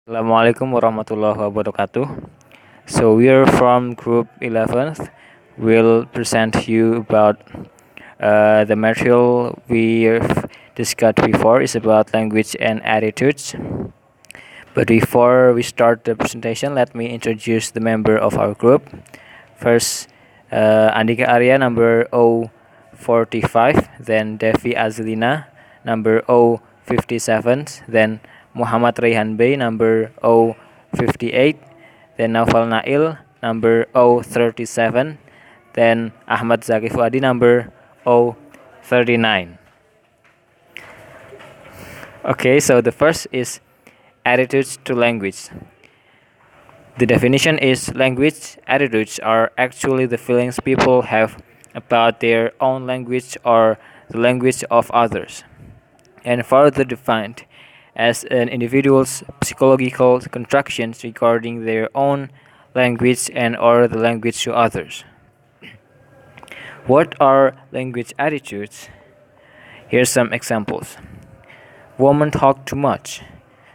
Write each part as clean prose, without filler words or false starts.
Assalamualaikum warahmatullahi wabarakatuh. So we are from Group 11th. We'll present you about the material we've discussed before is about language and attitudes. But before we start the presentation, let me introduce the member of our group. First, Andika Arya, number 045, then Devi Azlina, number 057, then Muhammad Rayhan Bey, number 058, then Naufal Nail, number 037, then Ahmad Zaki Fuadi, number 039. Okay, so the first is attitudes to language. The definition is language attitudes are actually the feelings people have about their own language or the language of others, and further defined as an individual's psychological constructions regarding their own language and or the language to others. What are language attitudes? Here's some examples. Women talk too much.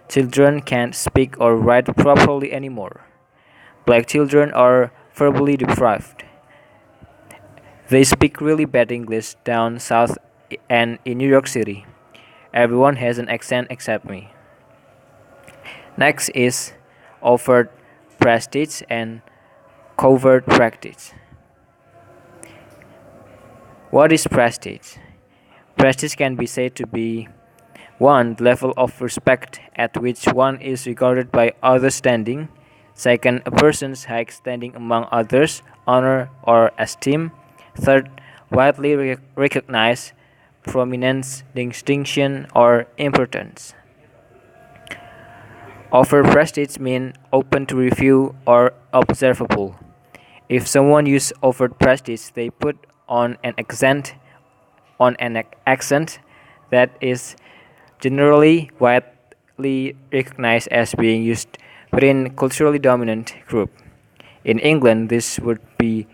Children can't speak or write properly anymore. Black children are verbally deprived. They speak really bad English down south and in New York City. Everyone has an accent except me. Next is overt prestige and covert practice. What is prestige? Prestige can be said to be 1. The level of respect at which one is regarded by others standing. Second, a person's high standing among others, honor or esteem. Third, widely recognized prominence, distinction, or importance. Over prestige mean open to review or observable. If someone uses overt prestige, they put on an accent that is generally widely recognized as being used within culturally dominant group. In England, this would be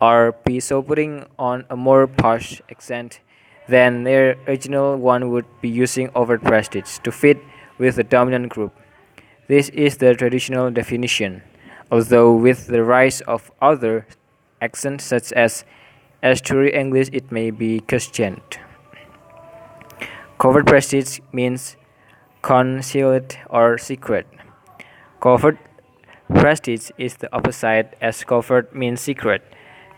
RP, so putting on a more posh accent than their original one would be using overt prestige to fit with the dominant group. This is the traditional definition, although with the rise of other accents such as Estuary English it may be questioned. Covert prestige means concealed or secret. Covert prestige is the opposite as covert means secret.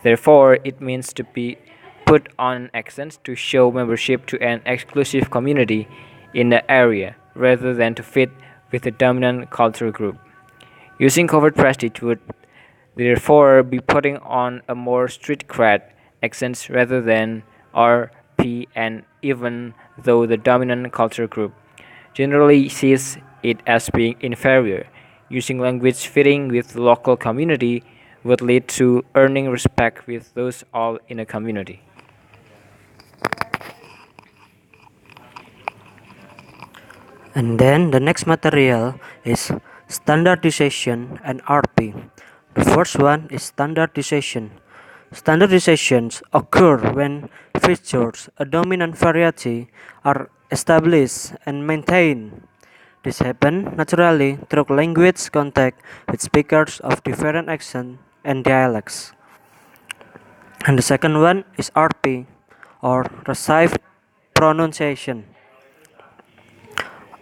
Therefore, it means to be put on accents to show membership to an exclusive community in the area rather than to fit with the dominant cultural group. Using covert prestige would therefore be putting on a more street cred accents rather than RP, and even though the dominant cultural group generally sees it as being inferior, using language fitting with the local community would lead to earning respect with those all in a community. And then the next material is standardization and RP. The first one is standardization. Standardizations occur when features, a dominant variety, are established and maintained. This happens naturally through language contact with speakers of different accents and dialects. And the second one is RP, or received pronunciation.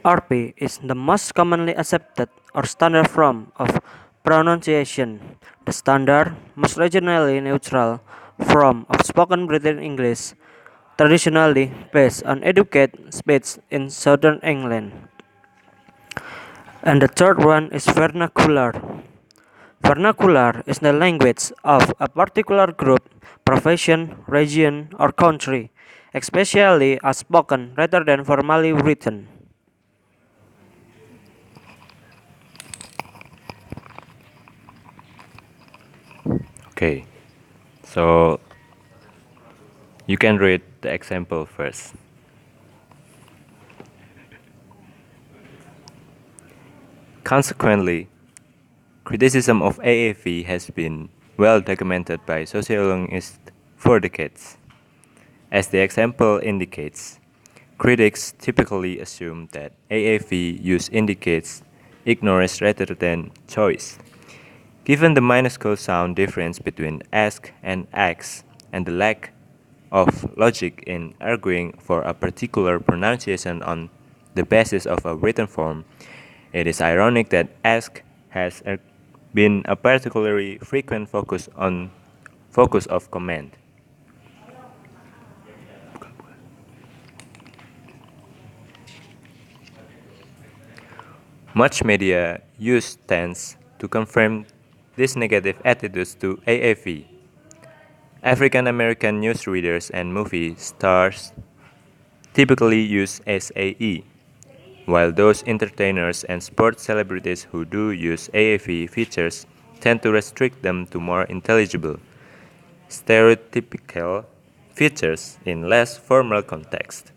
RP is the most commonly accepted or standard form of pronunciation, the standard, most regionally neutral form of spoken British English, traditionally based on educated speech in southern England. And the third one is vernacular. Vernacular is the language of a particular group, profession, region, or country, especially as spoken rather than formally written. Okay, so you can read the example first. Consequently, criticism of AAV has been well documented by sociologists for decades. As the example indicates, critics typically assume that AAV use indicates ignorance rather than choice. Given the minuscule sound difference between ask and ax, and the lack of logic in arguing for a particular pronunciation on the basis of a written form, it is ironic that ask has been a particularly frequent focus of command. Much media use tends to confirm these negative attitudes to AAV. African American newsreaders and movie stars typically use SAE, while those entertainers and sports celebrities who do use AAV features tend to restrict them to more intelligible, stereotypical features in less formal context.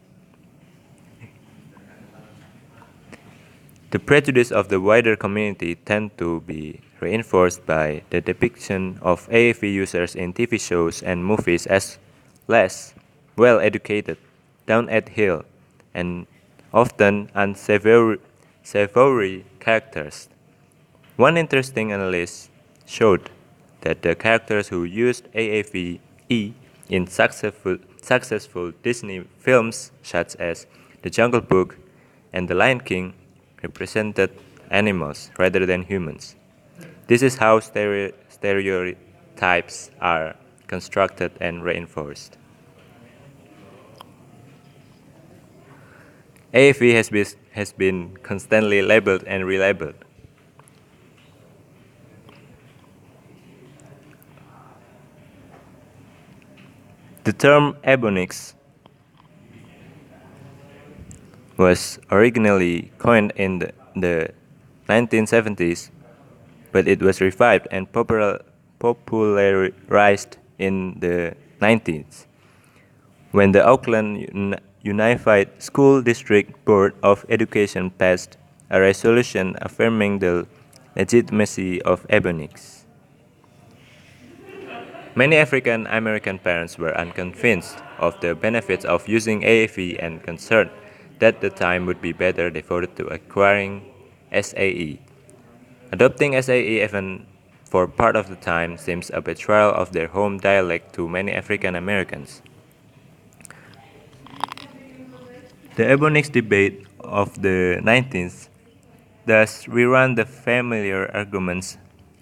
The prejudice of the wider community tend to be reinforced by the depiction of AAV users in TV shows and movies as less well educated, down at heel, and often unsavory characters. One interesting analysis showed that the characters who used AAVE in successful Disney films such as The Jungle Book and The Lion King represented animals rather than humans. This is how stereotypes are constructed and reinforced. AFE has been constantly labeled and relabeled. The term ebonics was originally coined in the 1970s, but it was revived and popularized in the 90s when the Auckland Unified School District Board of Education passed a resolution affirming the legitimacy of ebonics. Many African American parents were unconvinced of the benefits of using AAV and concerned that the time would be better devoted to acquiring SAE. Adopting SAE even for part of the time seems a betrayal of their home dialect to many African Americans. The Ebonics debate of the 19th thus rerun the familiar arguments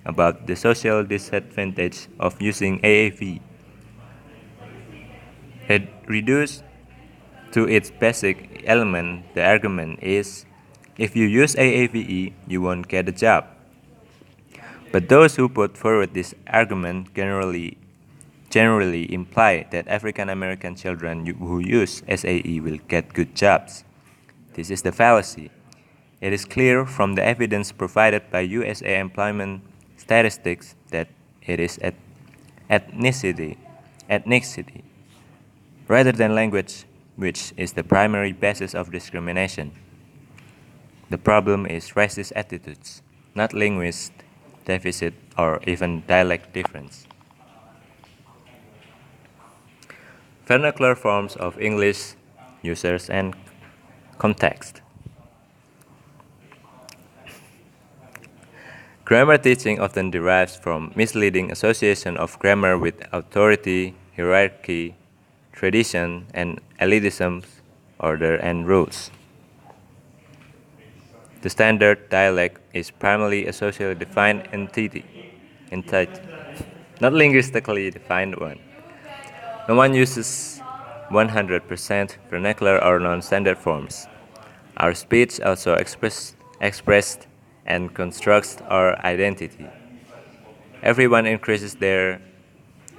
about the social disadvantage of using AAV. Reduced to its basic element, the argument is if you use AAVE, you won't get a job. But those who put forward this argument generally imply that African American children who use SAE will get good jobs. This is the fallacy. It is clear from the evidence provided by USA employment statistics that it is ethnicity rather than language which is the primary basis of discrimination. The problem is racist attitudes, not linguist deficit or even dialect difference. Vernacular forms of English, users, and context. Grammar teaching often derives from misleading association of grammar with authority, hierarchy, tradition, and elitism, order, and rules. The standard dialect is primarily a socially defined entity, not linguistically defined one. No one uses 100% vernacular or non-standard forms. Our speech also expressed and constructs our identity. Everyone increases their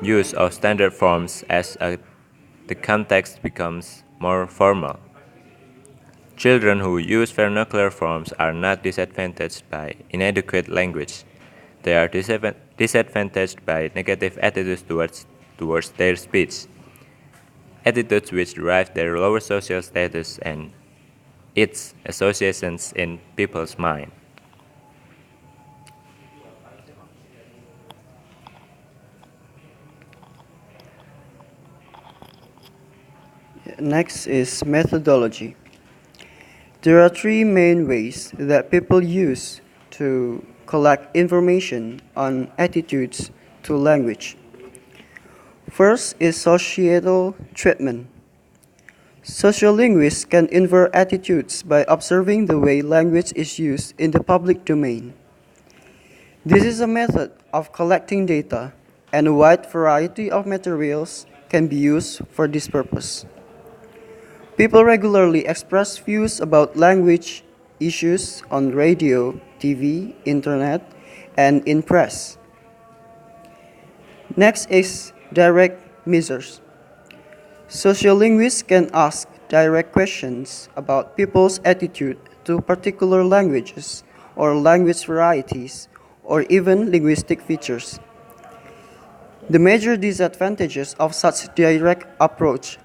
use of standard forms as the context becomes more formal. Children who use vernacular forms are not disadvantaged by inadequate language. They are disadvantaged by negative attitudes towards their speech, attitudes which derive their lower social status and its associations in people's mind. Next is methodology. There are three main ways that people use to collect information on attitudes to language. First is societal treatment. Sociolinguists can infer attitudes by observing the way language is used in the public domain. This is a method of collecting data, and a wide variety of materials can be used for this purpose. People regularly express views about language issues on radio, TV, internet, and in press. Next is direct measures. Sociolinguists can ask direct questions about people's attitude to particular languages or language varieties or even linguistic features. The major disadvantages of such direct approach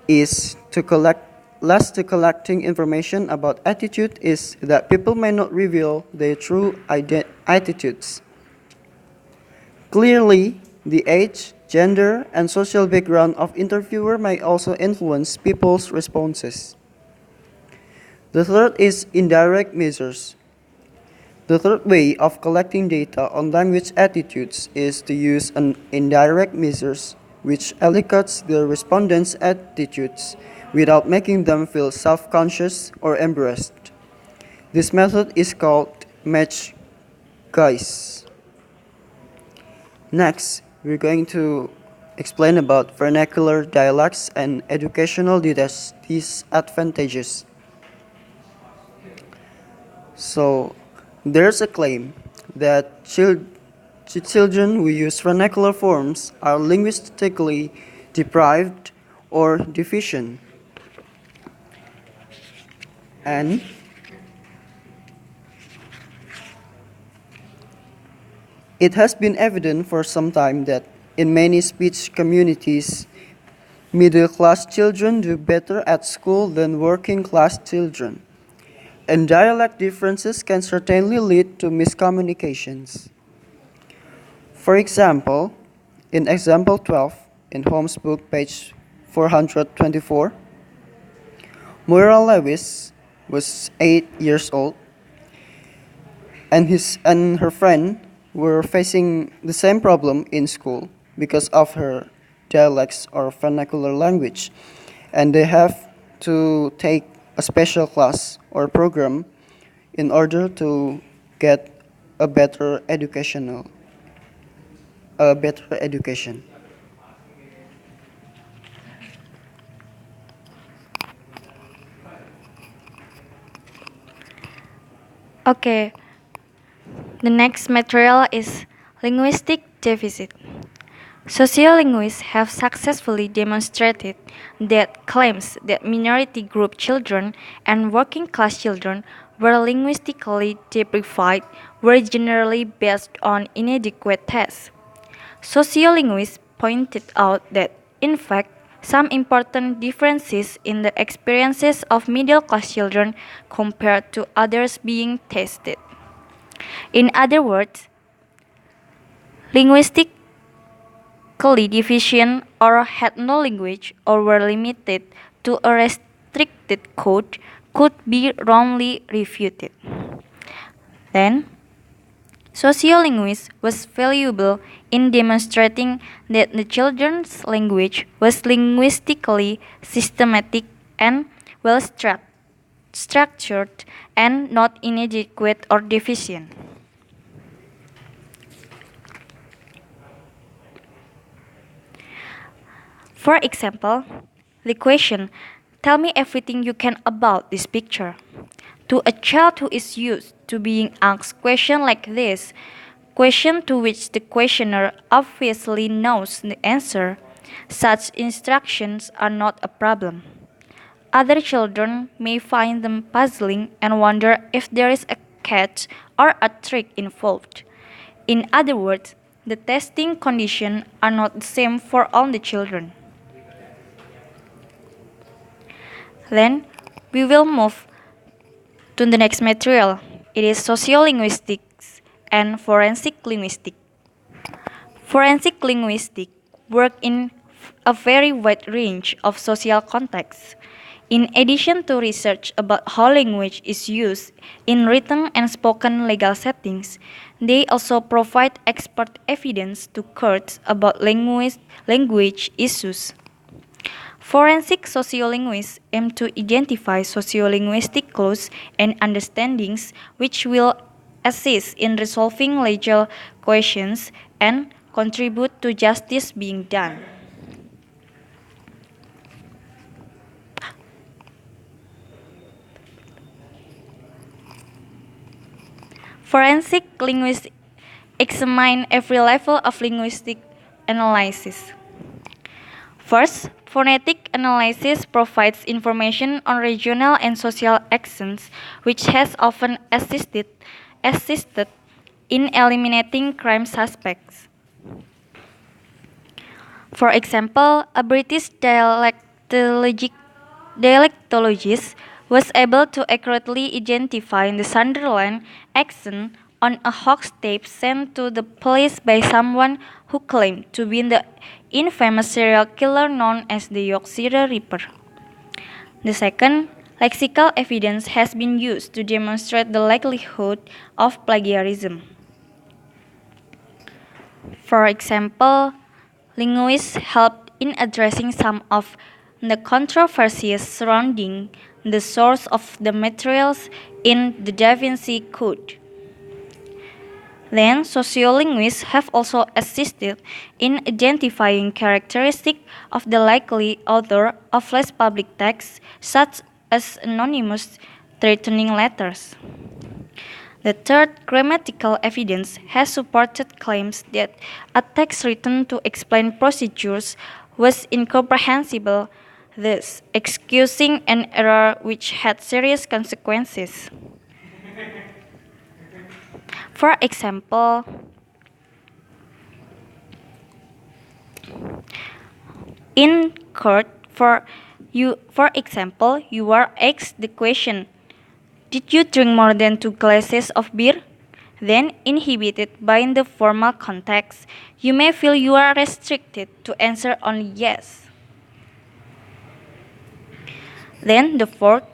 is to collecting information about attitude is that people may not reveal their true attitudes. Clearly, the age, gender, and social background of interviewer may also influence people's responses. The third is indirect measures. The third way of collecting data on language attitudes is to use an indirect measures which elicits the respondents' attitudes without making them feel self-conscious or embarrassed. This method is called match guise. Next, we're going to explain about vernacular dialects and educational disadvantages. So, there's a claim that children who use vernacular forms are linguistically deprived or deficient. And it has been evident for some time that in many speech communities, middle-class children do better at school than working-class children. And dialect differences can certainly lead to miscommunications. For example, in example 12 in Holmes' book, page 424, Moira Lewis was 8 years old, and her friend were facing the same problem in school because of her dialects or vernacular language, and they have to take a special class or program in order to get a better education. Okay, the next material is linguistic deficit. Sociolinguists have successfully demonstrated that claims that minority group children and working class children were linguistically deprived were generally based on inadequate tests. Sociolinguists pointed out that, in fact, some important differences in the experiences of middle class children compared to others being tested. In other words, linguistically deficient or had no language or were limited to a restricted code could be wrongly refuted. Then, sociolinguistics was valuable in demonstrating that the children's language was linguistically systematic and well structured and not inadequate or deficient. For example, the question, "Tell me everything you can about this picture." To a child who is used to being asked questions like this, question to which the questioner obviously knows the answer, such instructions are not a problem. Other children may find them puzzling and wonder if there is a catch or a trick involved. In other words, the testing conditions are not the same for all the children. Then we will move to the next material. It is sociolinguistics and forensic linguistics. Forensic linguistics work in a very wide range of social contexts. In addition to research about how language is used in written and spoken legal settings, they also provide expert evidence to courts about language issues. Forensic sociolinguists aim to identify sociolinguistic clues and understandings which will assist in resolving legal questions and contribute to justice being done. Forensic linguists examine every level of linguistic analysis. First, phonetic analysis provides information on regional and social accents, which has often assisted in eliminating crime suspects. For example, a British dialectologist was able to accurately identify the Sunderland accent on a hoax tape sent to the police by someone who claimed to be the infamous serial killer known as the Yorkshire Ripper. The second, lexical evidence has been used to demonstrate the likelihood of plagiarism. For example, linguists helped in addressing some of the controversies surrounding the source of the materials in the Da Vinci Code. Then, sociolinguists have also assisted in identifying characteristics of the likely author of less public texts, such as anonymous threatening letters. The third, grammatical evidence has supported claims that a text written to explain procedures was incomprehensible, thus excusing an error which had serious consequences. For example, in court, you are asked the question, "Did you drink more than 2 glasses of beer?" Then, inhibited by the formal context, you may feel you are restricted to answer only yes. Then, the fourth,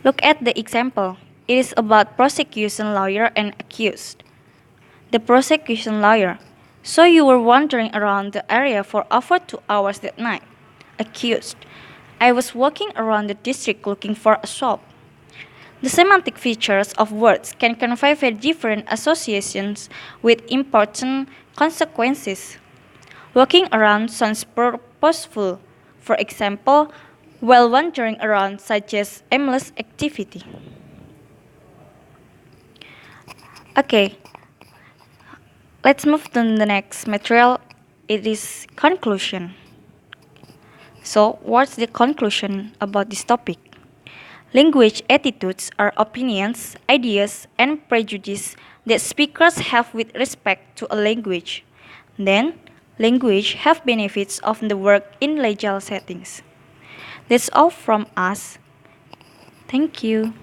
look at the example. It is about prosecution lawyer and accused. The prosecution lawyer, "So you were wandering around the area for over 2 hours that night." Accused, "I was walking around the district looking for a shop." The semantic features of words can convey very different associations with important consequences. Walking around sounds purposeful, for example, while wandering around suggests aimless activity. Okay, let's move to the next material. It is conclusion. So, what's the conclusion about this topic? Language attitudes are opinions, ideas, and prejudices that speakers have with respect to a language. Then, language have benefits of the work in legal settings. That's all from us. Thank you.